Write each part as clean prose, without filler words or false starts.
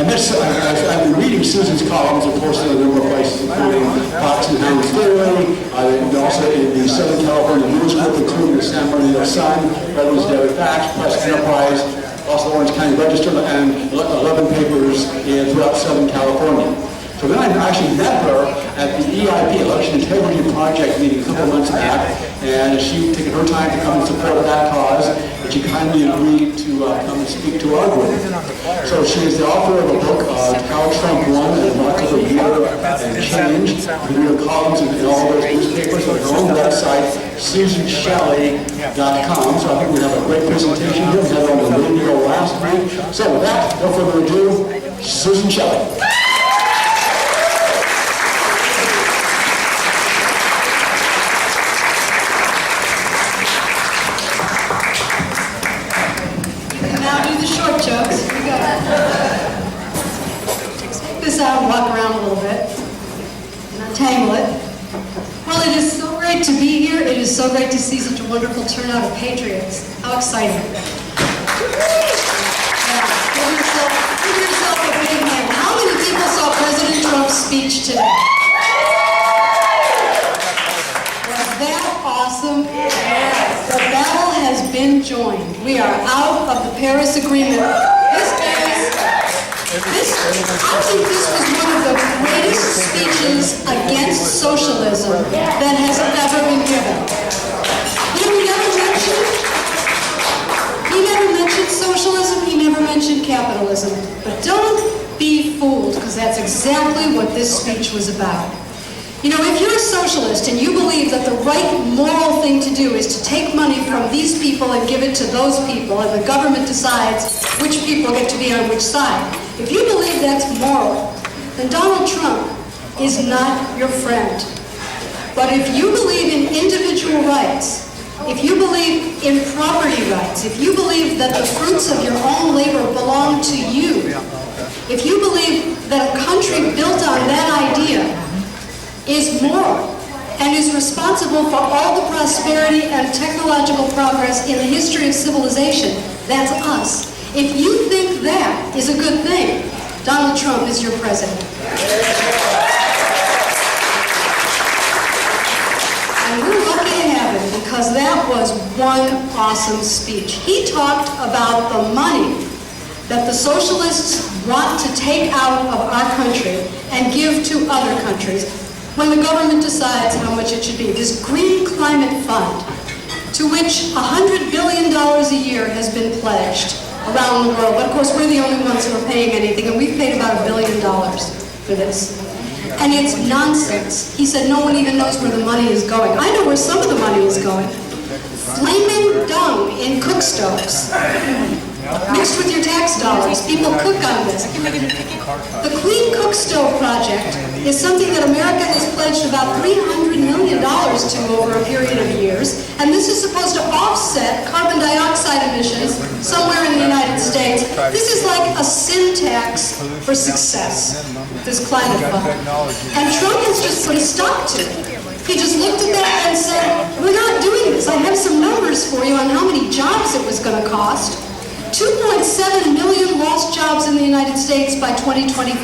And this, I've been reading Susan's columns, of course, in a number of places, including Fox and Hounds Daily, and also in the Southern California News Group, including the San Fernando Sun, Redlands Daily Facts, Press Enterprise, also the Orange County Register, and 11 papers throughout Southern California. So then I actually met her at the EIP, Election Integrity Project meeting a couple months back, and she taken her time to come and support that cause, and she kindly agreed to come and speak to our group. So she is the author of a book, How Trump Won, and Mark of the Year and Change. You can read her columns in all those newspapers on her own website, SusanShelley.com. So I think we have a great presentation here. We had it on the radio last week. So with that, no further ado, Susan Shelley. Out and walk around a little bit and untangle it. Well, it is so great to be here. It is so great to see such a wonderful turnout of Patriots. How exciting. Yeah. Give yourself a big hand. How many people saw President Trump's speech today? Was that awesome? Yes. The battle has been joined. We are out of the Paris Agreement. I think this was one of the greatest speeches against socialism that has ever been given. You know, he never mentioned socialism, he never mentioned capitalism. But don't be fooled, because that's exactly what this speech was about. You know, if you're a socialist and you believe that the right moral thing to do is to take money from these people and give it to those people, and the government decides which people get to be on which side, if you believe that's moral, then Donald Trump is not your friend. But if you believe in individual rights, if you believe in property rights, if you believe that the fruits of your own labor belong to you, if you believe that a country built on that idea is moral and is responsible for all the prosperity and technological progress in the history of civilization, that's us. If you think that is a good thing, Donald Trump is your president. And we're lucky to have him, because that was one awesome speech. He talked about the money that the socialists want to take out of our country and give to other countries when the government decides how much it should be. This Green Climate Fund, to which $100 billion a year has been pledged around the world. But of course, we're the only ones who are paying anything, and we've paid about $1 billion for this. And it's nonsense. He said no one even knows where the money is going. I know where some of the money is going. Flaming dung in cook stoves, mixed with your tax dollars. People cook on this. The Clean Cook Stove Project is something that America has pledged about $300 million to over a period of years, and this is supposed to offset carbon dioxide emissions somewhere in the United States. This is like a sin tax for success, this climate fund. And Trump has just put a stop to it. He just looked at that and said, we're not doing this. I have some numbers for you on how many jobs it was going to cost. 2.7 million lost jobs in the United States by 2025.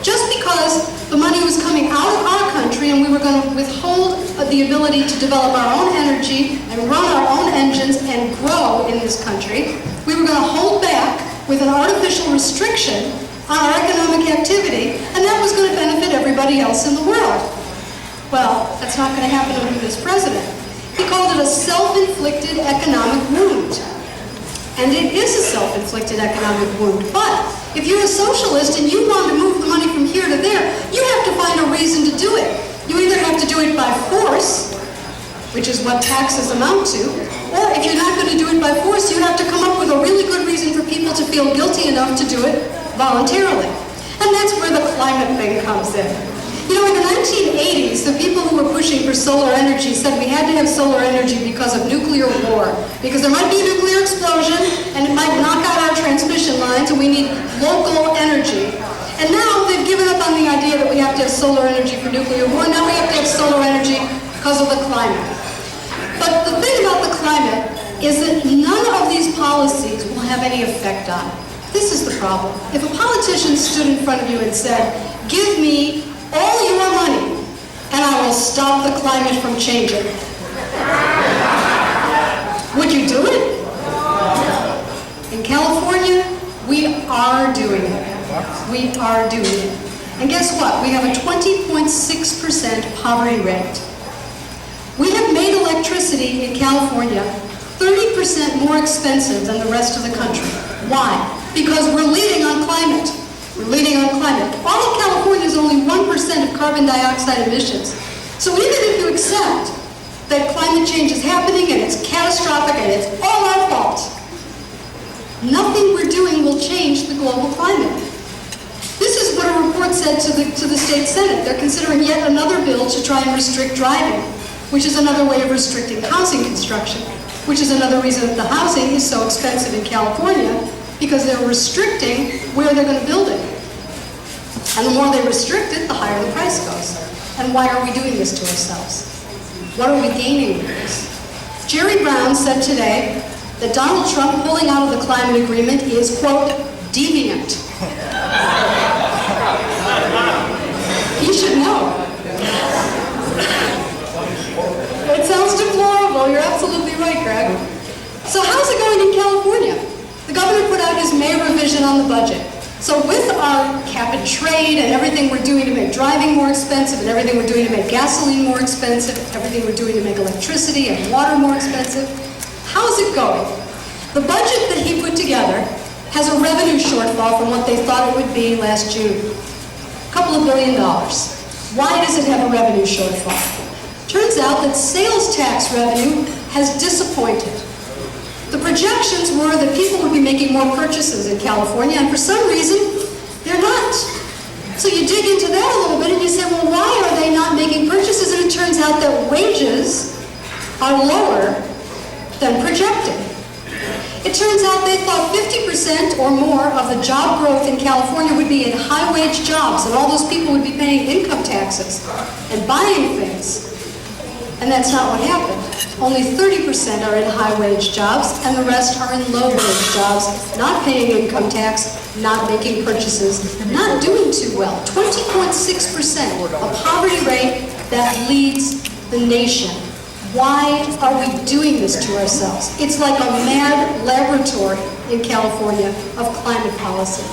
Just because the money was coming out of our country and we were going to withhold the ability to develop our own energy and run our own engines and grow in this country, we were going to hold back with an artificial restriction on our economic activity, and that was going to benefit everybody else in the world. Well, that's not going to happen under this president. He called it a self-inflicted economic wound. And it is a self-inflicted economic wound. But if you're a socialist and you want to move the money from here to there, you have to find a reason to do it. You either have to do it by force, which is what taxes amount to, or if you're not going to do it by force, you have to come up with a really good reason for people to feel guilty enough to do it voluntarily. And that's where the climate thing comes in. You know, in the 1980s, the people who were pushing for solar energy said we had to have solar energy because of nuclear war, because there might be a nuclear explosion and it might knock out our transmission lines and we need local energy. And now they've given up on the idea that we have to have solar energy for nuclear war. Now we have to have solar energy because of the climate. But the thing about the climate is that none of these policies will have any effect on it. This is the problem. If a politician stood in front of you and said, "Give me all your money, and I will stop the climate from changing," would you do it? In California, we are doing it. We are doing it. And guess what? We have a 20.6% poverty rate. We have made electricity in California 30% more expensive than the rest of the country. Why? Because we're leading on climate. We're leading on climate. All of California is only 1% of carbon dioxide emissions. So even if you accept that climate change is happening and it's catastrophic and it's all our fault, nothing we're doing will change the global climate. This is what a report said to the state senate. They're considering yet another bill to try and restrict driving, which is another way of restricting housing construction, which is another reason that the housing is so expensive in California, because they're restricting where they're going to build it. And the more they restrict it, the higher the price goes. And why are we doing this to ourselves? What are we gaining with this? Jerry Brown said today that Donald Trump pulling out of the climate agreement is, quote, deviant. You should know. It sounds deplorable. You're absolutely right, Greg. So how's it going in California? The governor put out his May revision on the budget. So with our cap and trade and everything we're doing to make driving more expensive and everything we're doing to make gasoline more expensive, everything we're doing to make electricity and water more expensive, how's it going? The budget that he put together has a revenue shortfall from what they thought it would be last June. A couple of $1 billion. Why does it have a revenue shortfall? Turns out that sales tax revenue has disappointed. The projections were that people would be making more purchases in California, and for some reason, they're not. So you dig into that a little bit and you say, well, why are they not making purchases? And it turns out that wages are lower than projected. It turns out they thought 50% or more of the job growth in California would be in high-wage jobs, and all those people would be paying income taxes and buying things. And that's not what happened. Only 30% are in high-wage jobs, and the rest are in low-wage jobs, not paying income tax, not making purchases, not doing too well. 20.6%, a poverty rate that leads the nation. Why are we doing this to ourselves? It's like a mad laboratory in California of climate policy.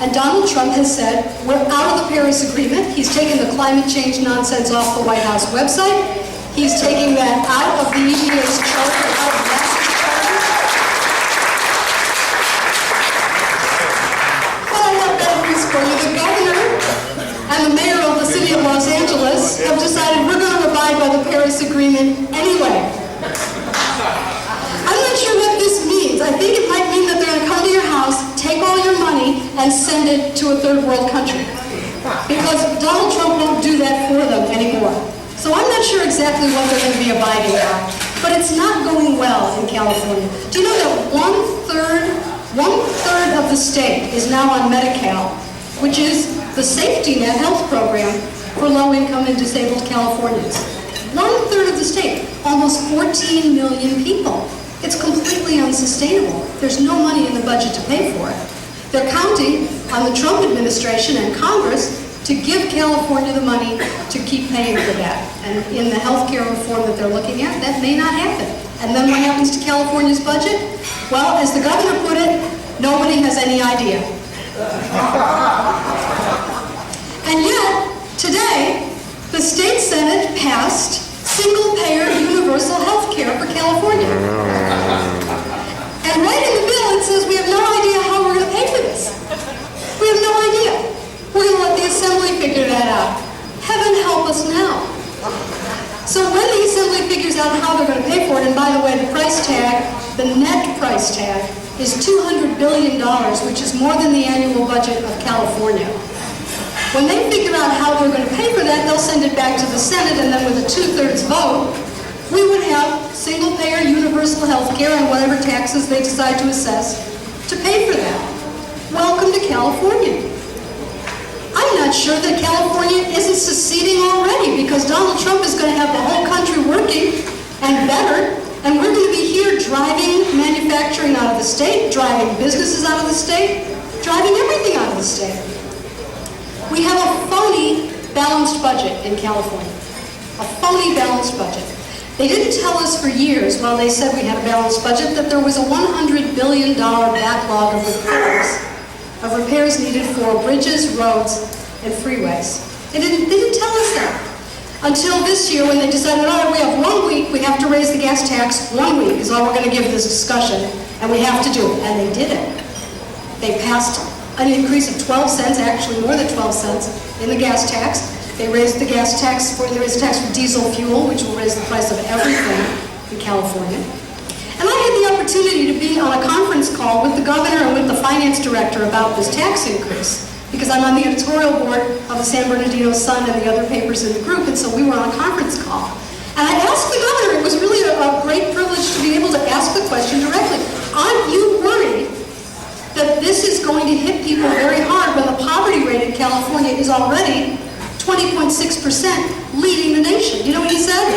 And Donald Trump has said, we're out of the Paris Agreement. He's taken the climate change nonsense off the White House website. He's taking that out of the EPA's charter, out of NASA's charter. But I have bad news for you. The governor and the mayor of the city of Los Angeles have decided we're going to abide by the Paris Agreement anyway. I'm not sure what this means. I think it might mean that they're going to come to your house, take all your money, and send it to a third world country. Because Donald Trump won't do that for them anymore. So I'm not sure exactly what they're going to be abiding by. But it's not going well in California. Do you know that one third of the state is now on Medi-Cal, which is the safety net health program for low-income and disabled Californians. 1/3 of the state, almost 14 million people. It's completely unsustainable. There's no money in the budget to pay for it. They're counting on the Trump administration and Congress to give California the money to keep paying for that. And in the healthcare reform that they're looking at, that may not happen. And then what happens to California's budget? Well, as the governor put it, nobody has any idea. And yet, today, the state senate passed single-payer universal health care for California. And right in the bill, it says we have no idea how we're going to pay for this. We have no idea. We're going to let the assembly figure that out. Heaven help us now. So when the assembly figures out how they're going to pay for it, and by the way, the price tag, the net price tag, is $200 billion, which is more than the annual budget of California. When they figure out how they're going to pay for that, they'll send it back to the Senate, and then with a 2/3 vote, we would have single-payer universal health care and whatever taxes they decide to assess to pay for that. Welcome to California. I'm not sure that California isn't seceding already, because Donald Trump is going to have the whole country working and better And we're going to be here driving manufacturing out of the state, driving businesses out of the state, driving everything out of the state. We have a phony balanced budget in California. A phony balanced budget. They didn't tell us for years, while they said we had a balanced budget, that there was a $100 billion backlog of repairs needed for bridges, roads, and freeways. They didn't tell us that. Until this year when they decided, all right, we have 1 week, we have to raise the gas tax. 1 week is all we're going to give this discussion, and we have to do it. And they did it. They passed an increase of 12 cents, actually more than 12 cents, in the gas tax. They raised the gas tax for diesel fuel, which will raise the price of everything in California. And I had the opportunity to be on a conference call with the governor and with the finance director about this tax increase, because I'm on the editorial board of the San Bernardino Sun and the other papers in the group, and so we were on a conference call. And I asked the governor, it was really a great privilege to be able to ask the question directly, aren't you worried that this is going to hit people very hard when the poverty rate in California is already 20.6%, leading the nation? You know what he said?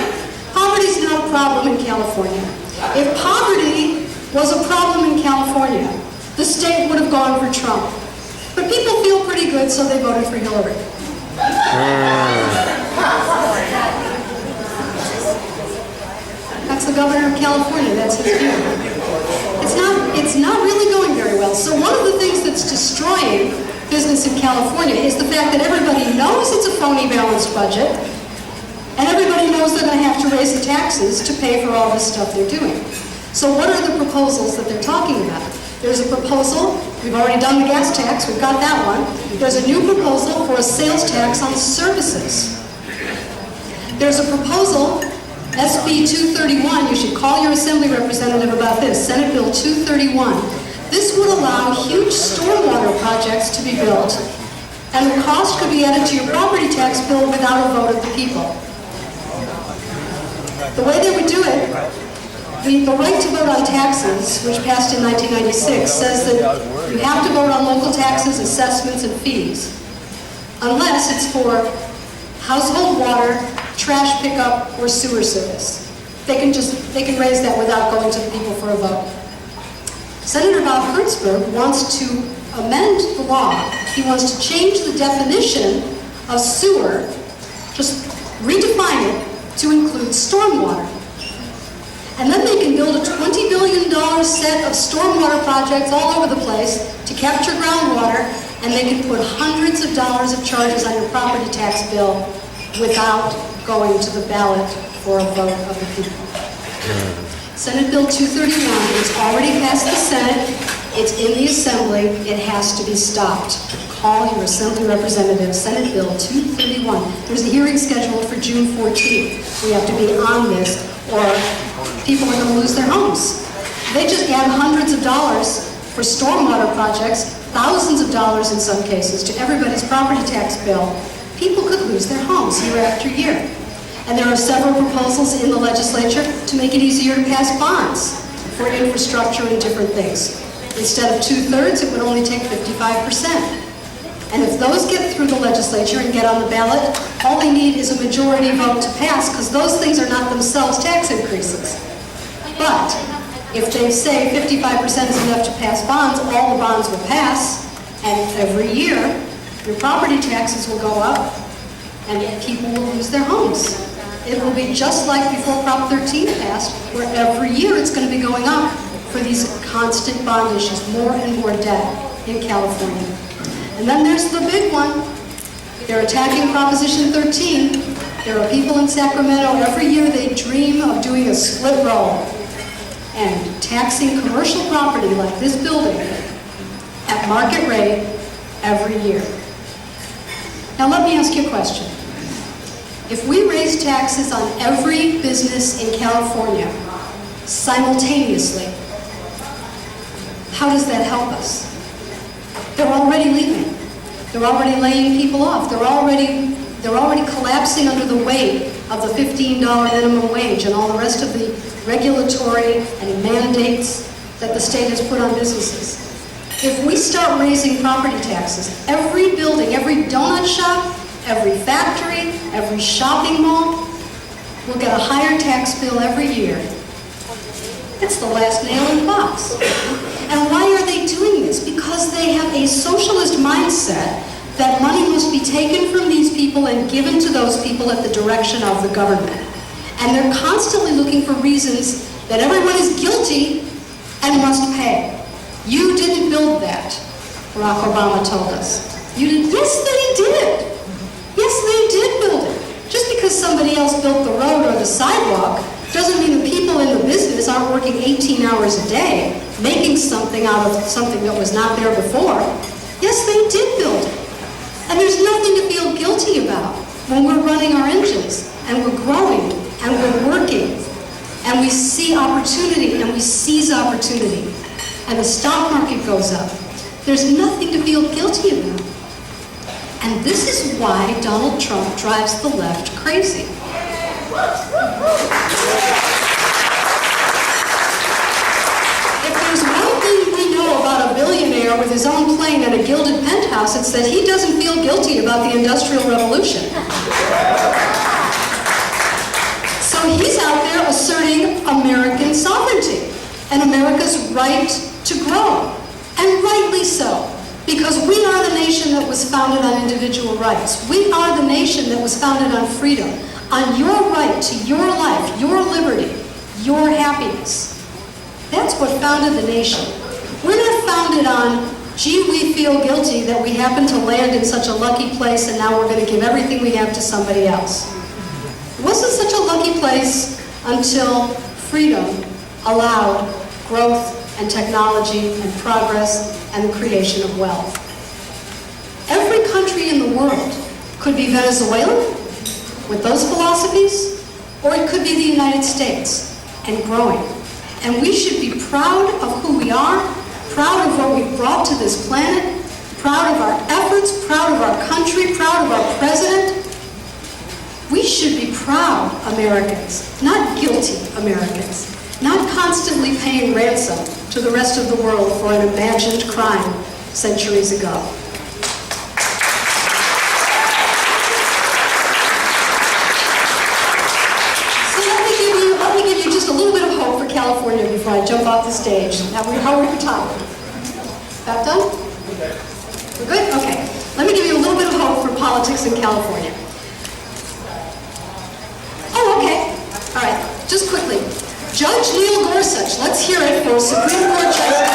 Poverty is not a problem in California. If poverty was a problem in California, the state would have gone for Trump. But people feel pretty good, so they voted for Hillary. That's the governor of California, that's his view. It's not really going very well. So one of the things that's destroying business in California is the fact that everybody knows it's a phony balanced budget, and everybody knows they're going to have to raise the taxes to pay for all this stuff they're doing. So what are the proposals that they're talking about? There's a proposal, we've already done the gas tax, we've got that one. There's a new proposal for a sales tax on services. There's a proposal, SB 231, you should call your assembly representative about this, Senate Bill 231. This would allow huge stormwater projects to be built, and the cost could be added to your property tax bill without a vote of the people. The way they would do it, the right to vote on taxes, which passed in 1996, says that you have to vote on local taxes, assessments, and fees, unless it's for household water, trash pickup, or sewer service. They can raise that without going to the people for a vote. Senator Bob Hertzberg wants to amend the law. He wants to change the definition of sewer, just redefine it to include stormwater. And then they can build a $20 billion set of stormwater projects all over the place to capture groundwater, and they can put hundreds of dollars of charges on your property tax bill without going to the ballot for a vote of the people. Senate Bill 231 is already passed the Senate. It's in the Assembly. It has to be stopped. Call your Assembly representative. Senate Bill 231. There's a hearing scheduled for June 14th. We have to be on this, or people are going to lose their homes. They just add hundreds of dollars for stormwater projects, thousands of dollars in some cases, to everybody's property tax bill. People could lose their homes year after year. And there are several proposals in the legislature to make it easier to pass bonds for infrastructure and different things. Instead of 2/3, it would only take 55%. And if those get through the legislature and get on the ballot, all they need is a majority vote to pass, because those things are not themselves tax increases. But if they say 55% is enough to pass bonds, all the bonds will pass, and every year your property taxes will go up and people will lose their homes. It will be just like before Prop 13 passed, where every year it's going to be going up for these constant bond issues, more and more debt in California. And then there's the big one. They're attacking Proposition 13. There are people in Sacramento, every year they dream of doing a split roll and taxing commercial property like this building at market rate every year. Now let me ask you a question. If we raise taxes on every business in California simultaneously, how does that help us? They're already leaving. They're already laying people off. They're already collapsing under the weight of the $15 minimum wage and all the rest of the regulatory and mandates that the state has put on businesses. If we start raising property taxes, every building, every donut shop, every factory, every shopping mall will get a higher tax bill every year It's the last nail in the box. And why are they doing this? Because they have a socialist mindset that money must be taken from these people and given to those people at the direction of the government. And they're constantly looking for reasons that everyone is guilty and must pay. You didn't build that, Barack Obama told us. You didn't? Yes, they did. Yes, they did build it. Just because somebody else built the road or the sidewalk doesn't mean the people in the business aren't working 18 hours a day, making something out of something that was not there before. Yes, they did build it. And there's nothing to feel guilty about when we're running our engines and we're growing and we're working and we see opportunity and we seize opportunity and the stock market goes up. There's nothing to feel guilty about. And this is why Donald Trump drives the left crazy. If there's one thing we know about a billionaire with his own plane and a gilded penthouse, it's that he doesn't feel guilty about the Industrial Revolution. So he's out there asserting American sovereignty and America's right to grow. And rightly so, because we are the nation that was founded on individual rights. We are the nation that was founded on freedom, on your right to your life, your liberty, your happiness. That's what founded the nation. We're not founded on, gee, we feel guilty that we happen to land in such a lucky place and now we're going to give everything we have to somebody else. It wasn't such a lucky place until freedom allowed growth and technology and progress and the creation of wealth. Every country in the world could be Venezuela with those philosophies, or it could be the United States and growing. And we should be proud of who we are, proud of what we've brought to this planet, proud of our efforts, proud of our country, proud of our president. We should be proud Americans, not guilty Americans, not constantly paying ransom to the rest of the world for an imagined crime centuries ago. Let me give you just a little bit of hope for California before I jump off the stage. How are we time? About done? We're good? Okay. Let me give you a little bit of hope for politics in California. Oh, okay. All right. Just quickly. Judge Neil Gorsuch, let's hear it for Supreme Court Justice.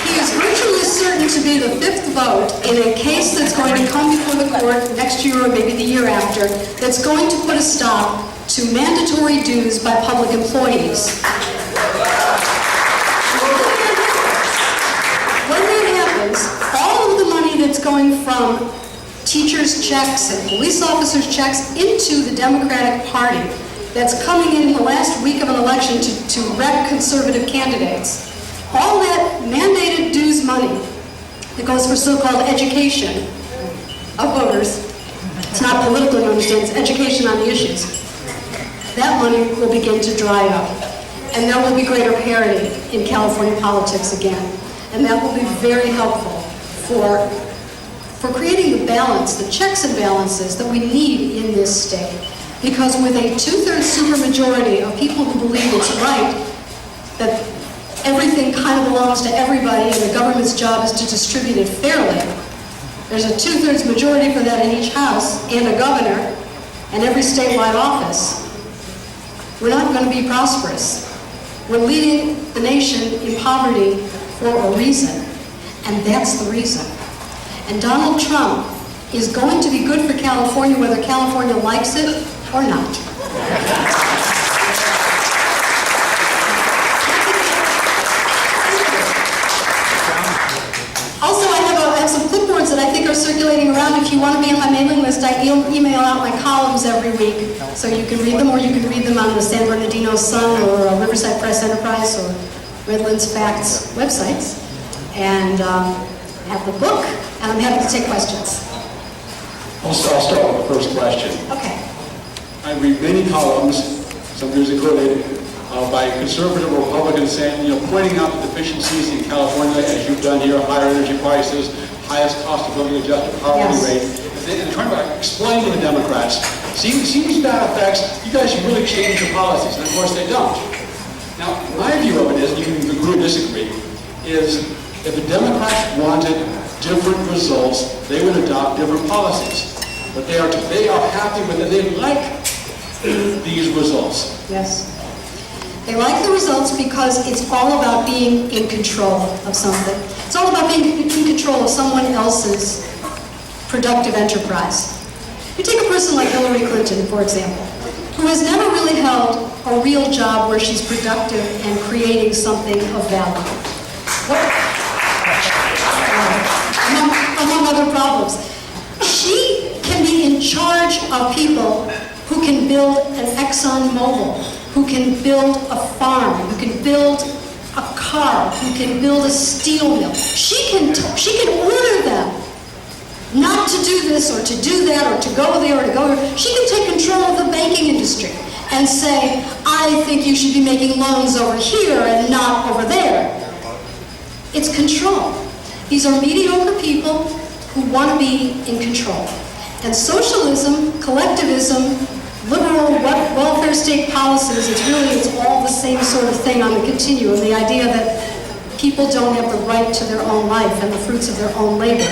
He is virtually certain to be the fifth vote in a case that's going to come before the court next year or maybe the year after that's going to put a stop to mandatory dues by public employees. When that happens, all of the money that's going from teachers' checks and police officers' checks into the Democratic Party that's coming in the last week of an election to wreck conservative candidates. All that mandated dues money that goes for so-called education of voters, it's not political, you understand, it's education on the issues. That money will begin to dry up. And there will be greater parity in California politics again. And that will be very helpful for creating the balance, the checks and balances that we need in this state. Because with a two-thirds supermajority of people who believe it's right that everything kind of belongs to everybody and the government's job is to distribute it fairly, there's a two-thirds majority for that in each house and a governor and every statewide office. We're not going to be prosperous. We're leading the nation in poverty for a reason, and that's the reason. And Donald Trump is going to be good for California whether California likes it or not. Also, I have some clipboards that I think are circulating around. If you want to be on my mailing list, I email out my columns every week, so you can read them, or you can read them on the San Bernardino Sun or Riverside Press Enterprise or Redlands Facts websites. And have the book, and I'm happy to take questions. I'll start with the first question. Okay. I read many columns, some years included, by conservative Republicans saying, pointing out the deficiencies in California, as you've done here, higher energy prices, highest cost of living adjusted poverty rate. and trying to explain to the Democrats, see these bad effects, you guys should really change your policies. And of course they don't. Now, my view of it is, you can agree or disagree, is if the Democrats wanted different results, they would adopt different policies. But they are happy with it. They like these results. Yes. They like the results because it's all about being in control of something. It's all about being in control of someone else's productive enterprise. You take a person like Hillary Clinton, for example, who has never really held a real job where she's productive and creating something of value. Among other problems. She can be in charge of people who can build an ExxonMobil, who can build a farm, who can build a car, who can build a steel mill. She can order them not to do this or to do that or to go there or to go there. She can take control of the banking industry and say, I think you should be making loans over here and not over there. It's control. These are mediocre people who want to be in control. And socialism, collectivism, liberal welfare state policies, it's all the same sort of thing on the continuum. The idea that people don't have the right to their own life and the fruits of their own labor,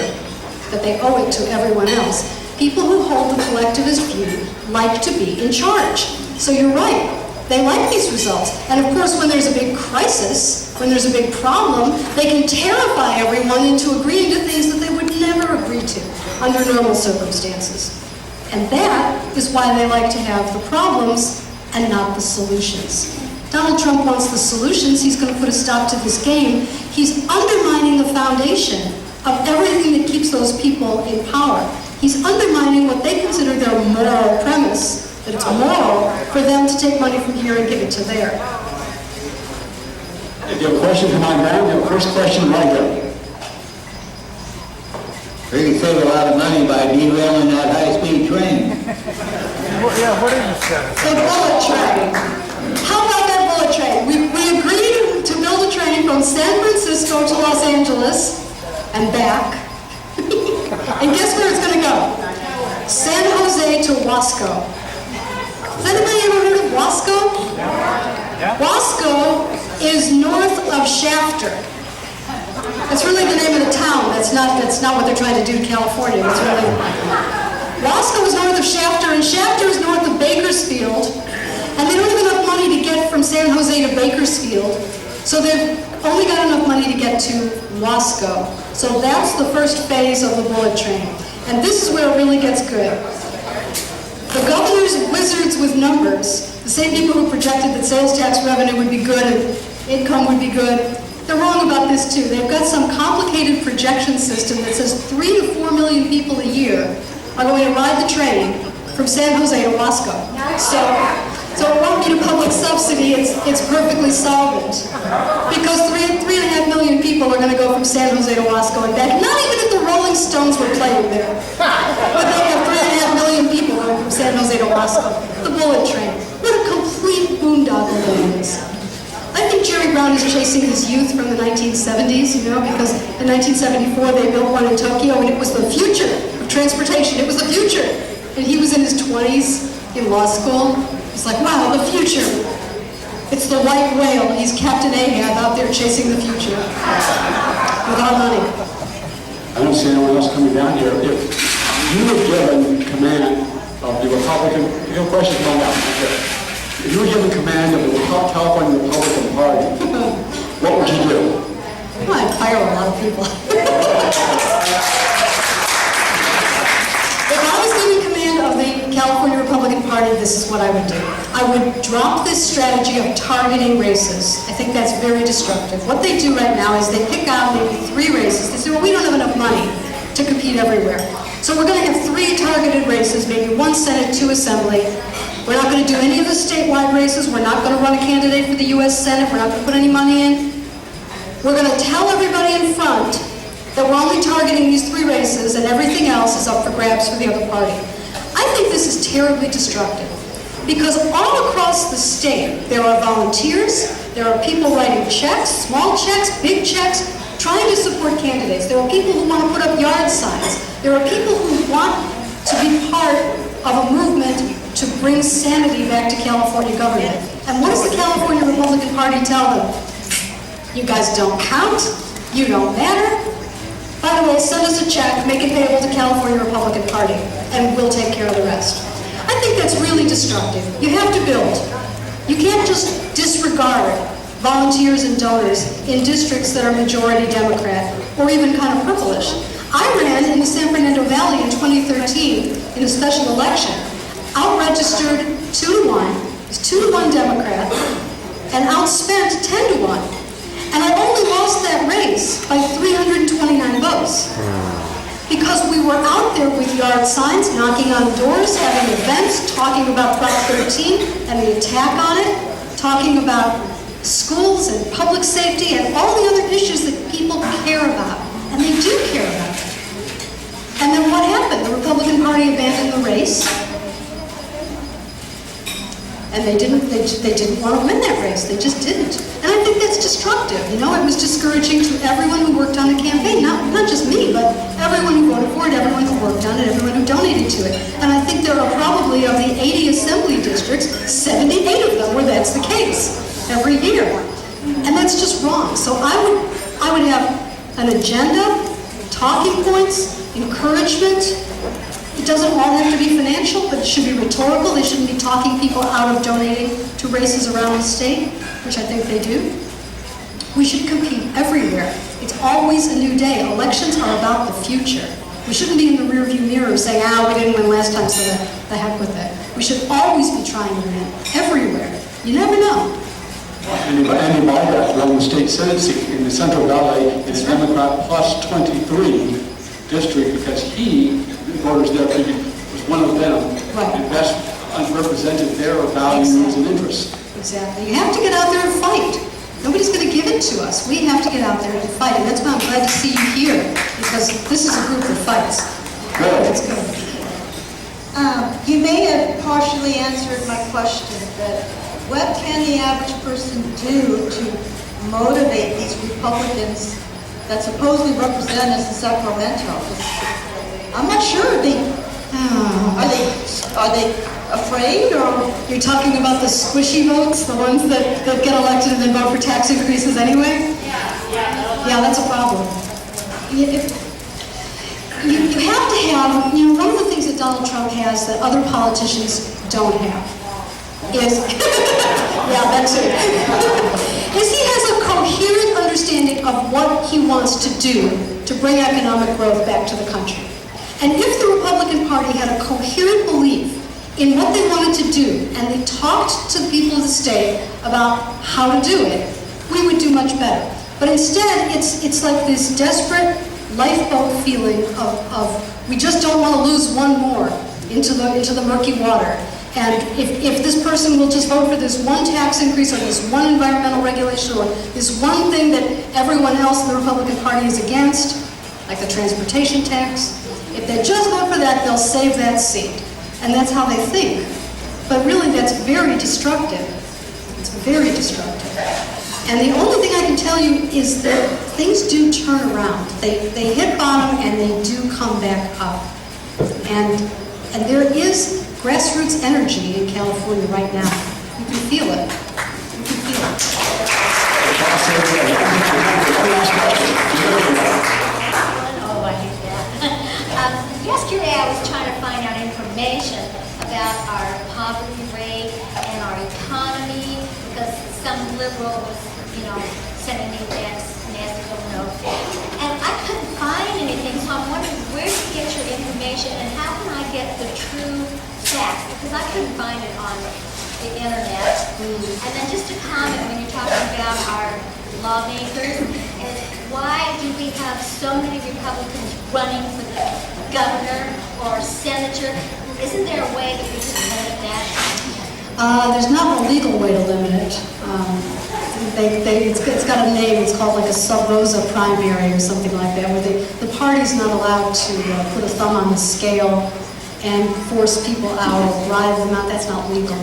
that they owe it to everyone else. People who hold the collectivist view like to be in charge. So you're right. They like these results. And of course, when there's a big crisis, when there's a big problem, they can terrify everyone into agreeing to things that they would never agree to under normal circumstances. And that is why they like to have the problems and not the solutions. Donald Trump wants the solutions. He's going to put a stop to this game. He's undermining the foundation of everything that keeps those people in power. He's undermining what they consider their moral premise, that it's moral for them to take money from here and give it to there. If you have a question, come on down. Your first question right here. We can save a lot of money by derailing that high-speed train. Yeah, what is it? The bullet train. How about that bullet train? We agreed to build a train from San Francisco to Los Angeles and back. And guess where it's going to go? San Jose to Wasco. Has anybody ever heard of Wasco? Yeah. Wasco is north of Shafter. That's really the name of the town. That's not what they're trying to do to California. It's really... Wasco is north of Shafter, and Shafter is north of Bakersfield. And they don't have enough money to get from San Jose to Bakersfield. So they've only got enough money to get to Wasco. So that's the first phase of the bullet train. And this is where it really gets good. The governor's wizards with numbers, the same people who projected that sales tax revenue would be good and income would be good, they're wrong about this too. They've got some complicated projection system that says 3 to 4 million people a year are going to ride the train from San Jose to Wasco. So it won't need a public subsidy, it's perfectly solvent. Because 3.5 million people are going to go from San Jose to Wasco and back. Not even if the Rolling Stones were playing there. But they have 3.5 million people going from San Jose to Wasco. The bullet train. What a complete boondoggle that is. I think Jerry Brown is chasing his youth from the 1970s, because in 1974 they built one in Tokyo and it was the future of transportation. It was the future. And he was in his 20s in law school. It's like, wow, the future. It's the white whale. He's Captain Ahab out there chasing the future with our money. I don't see anyone else coming down here. If you were given command of the Republican, your question come out here. If you were given command of the California Republican Party, what would you do? Well, I'd fire a lot of people. If I was given command of the California Republican Party, this is what I would do. I would drop this strategy of targeting races. I think that's very destructive. What they do right now is they pick out maybe 3 races. They say, well, we don't have enough money to compete everywhere. So we're going to have 3 targeted races, maybe 1 Senate, 2 Assembly. We're not going to do any of the statewide races. We're not going to run a candidate for the U.S. Senate. We're not going to put any money in. We're going to tell everybody in front that we're only targeting these 3 races and everything else is up for grabs for the other party. I think this is terribly destructive because all across the state there are volunteers, there are people writing checks, small checks, big checks, trying to support candidates. There are people who want to put up yard signs. There are people who want to be part of a movement to bring sanity back to California government. And what does the California Republican Party tell them? You guys don't count, you don't matter. By the way, send us a check, make it payable to California Republican Party, and we'll take care of the rest. I think that's really destructive. You have to build. You can't just disregard volunteers and donors in districts that are majority Democrat, or even kind of purplish. I ran in the San Fernando Valley in 2013 in a special election. Out-registered 2-1, it was 2-1 Democrat, and outspent 10-1. And I only lost that race by 329 votes. Because we were out there with yard signs, knocking on doors, having events, talking about Prop 13 and the attack on it, talking about schools and public safety and all the other issues that people care about. And they do care about. And then what happened? The Republican Party abandoned the race. And they didn't want to win that race. They just didn't. And I think that's destructive. You know, it was discouraging to everyone who worked on the campaign. Not just me, but everyone who voted for it, everyone who worked on it, everyone who donated to it. And I think there are probably, of the 80 assembly districts, 78 of them where that's the case every year. And that's just wrong. So I would have an agenda, talking points, encouragement. It doesn't all have to be financial, but it should be rhetorical. They shouldn't be talking people out of donating to races around the state, which I think they do. We should compete everywhere. It's always a new day. Elections are about the future. We shouldn't be in the rearview mirror saying, we didn't win last time, so the heck with it. We should always be trying to win, everywhere. You never know. And Andy Myers won the state Senate seat in the Central Valley in a Democrat plus 23 district because he, the voters there figured, was one of them. Right. And best represented their values and interests. Exactly. You have to get out there and fight. Nobody's going to give it to us. We have to get out there and fight. And that's why I'm glad to see you here, because this is a group that fights. Good. That's good. You may have partially answered my question, but what can the average person do to motivate these Republicans that supposedly represent us in Sacramento? I'm not sure. Are they afraid, or You're talking about the squishy votes, the ones that get elected and then vote for tax increases anyway? Yeah, that's a problem. You have to have, one of the things that Donald Trump has that other politicians don't have is, yeah, that's it, is he has a coherent understanding of what he wants to do to bring economic growth back to the country. And if the Republican Party had a coherent belief in what they wanted to do, and they talked to the people of the state about how to do it, we would do much better. But instead, it's like this desperate lifeboat feeling of we just don't want to lose one more into the murky water. And if this person will just vote for this one tax increase or this one environmental regulation or this one thing that everyone else in the Republican Party is against, like the transportation tax, if they just vote for that, they'll save that seat. And that's how they think. But really, that's very destructive. It's very destructive. And the only thing I can tell you is that things do turn around. They hit bottom and they do come back up. And there is grassroots energy in California right now. You can feel it. You can feel it. Oh, I hate that. Yesterday I was trying to find out information about our poverty rate and our economy because some liberal was, sending me that nasty little note. And I couldn't find anything, so I'm wondering where to get your information and how can I get the true facts, because I couldn't find it on the internet. And then just a comment when you're talking about our lawmakers, is why do we have so many Republicans running for the governor or senator? Isn't there a way that we can limit that? There's not a legal way to limit it. It's got a name. It's called like a sub rosa primary or something like that, where the party's not allowed to put a thumb on the scale and force people out or bribe them out. That's not legal.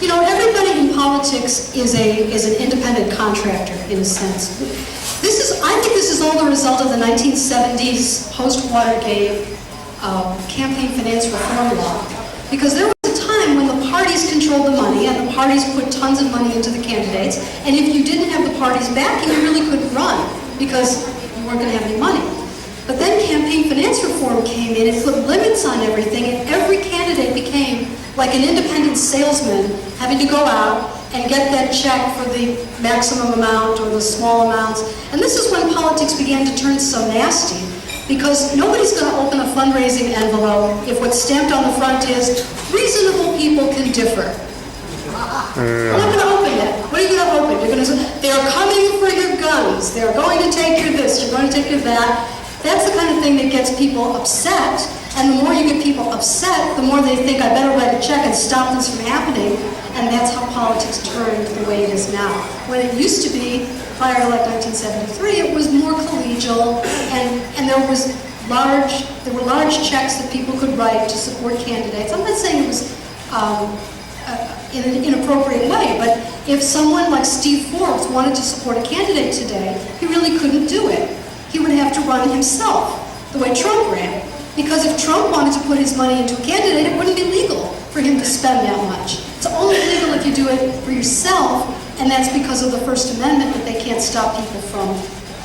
Everybody in politics is an independent contractor in a sense. I think this is all the result of the 1970s post-Watergate campaign finance reform law. Because there was a time when the parties controlled the money and the parties put tons of money into the candidates, and if you didn't have the party's backing, you really couldn't run because you weren't going to have any money. But then campaign finance reform came in, it put limits on everything, and every candidate became like an independent salesman having to go out and get that check for the maximum amount or the small amounts. And this is when politics began to turn so nasty, because nobody's going to open a fundraising envelope if what's stamped on the front is, reasonable people can differ. You're not going to open it. What are you going to open? You're going to say, they're coming for your guns, they're going to take your this, you're going to take your that. That's the kind of thing that gets people upset, and the more you get people upset, the more they think, I better write a check and stop this from happening, and that's how politics turned the way it is now. When it used to be, prior to like 1973, it was more collegial, and there were large checks that people could write to support candidates. I'm not saying it was in an inappropriate way, but if someone like Steve Forbes wanted to support a candidate today, he really couldn't do it. He would have to run himself, the way Trump ran. Because if Trump wanted to put his money into a candidate, it wouldn't be legal for him to spend that much. It's only legal if you do it for yourself, and that's because of the First Amendment, that they can't stop people from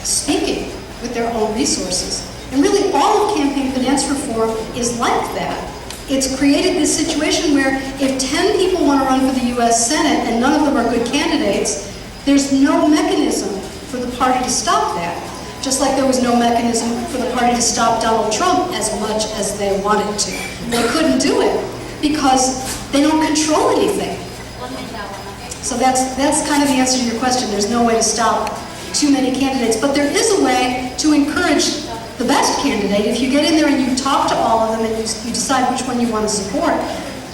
speaking with their own resources. And really, all of campaign finance reform is like that. It's created this situation where if 10 people want to run for the U.S. Senate and none of them are good candidates, there's no mechanism for the party to stop that. Just like there was no mechanism for the party to stop Donald Trump as much as they wanted to. They couldn't do it because they don't control anything. So that's kind of the answer to your question. There's no way to stop too many candidates, but there is a way to encourage the best candidate. If you get in there and you talk to all of them and you decide which one you want to support,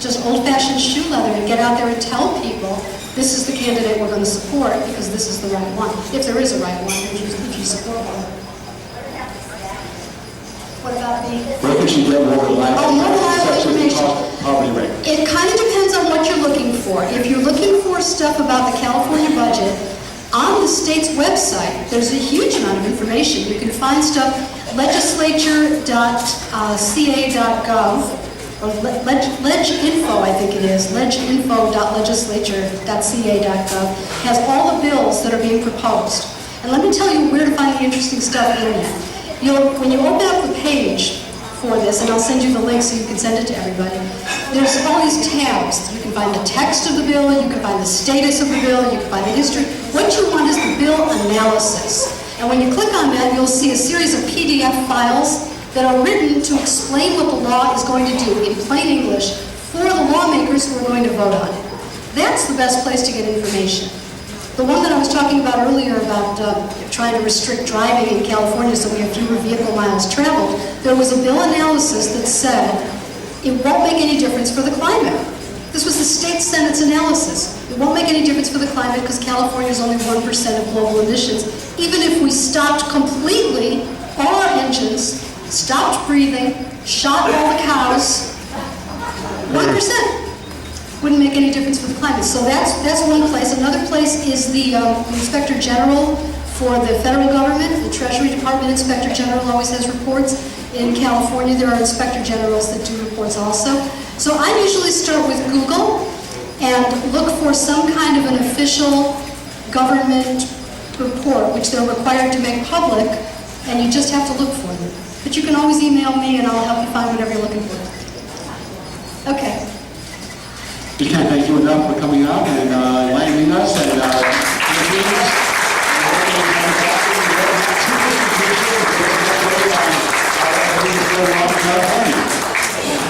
just old-fashioned shoe leather, and get out there and tell people, this is the candidate we're going to support because this is the right one. If there is a right one, if you support one. What about the... Where could you get more reliable more reliable information? Poverty rate. It kind of depends on what you're looking for. If you're looking for stuff about the California budget, on the state's website, there's a huge amount of information. You can find stuff, legislature.ca.gov, or leginfo, I think it is, leginfo.legislature.ca.gov, has all the bills that are being proposed. And let me tell you where to find the interesting stuff in there. When you open up the page for this, and I'll send you the link so you can send it to everybody, there's all these tabs. You can find the text of the bill, you can find the status of the bill, you can find the history. What you want is the bill analysis. And when you click on that, you'll see a series of PDF files that are written to explain what the law is going to do in plain English for the lawmakers who are going to vote on it. That's the best place to get information. The one that I was talking about earlier about trying to restrict driving in California so we have fewer vehicle miles traveled, there was a bill analysis that said it won't make any difference for the climate. This was the state Senate's analysis. It won't make any difference for the climate because California is only 1% of global emissions. Even if we stopped completely all our engines, stopped breathing, shot all the cows, 1%. Wouldn't make any difference for the climate. So that's one place. Another place is the Inspector General for the federal government. The Treasury Department Inspector General always has reports. In California, there are Inspector Generals that do reports also. So I usually start with Google and look for some kind of an official government report, which they're required to make public, and you just have to look for them. But you can always email me and I'll help you find whatever you're looking for. Okay. We can't thank you enough for coming out and enlightening us and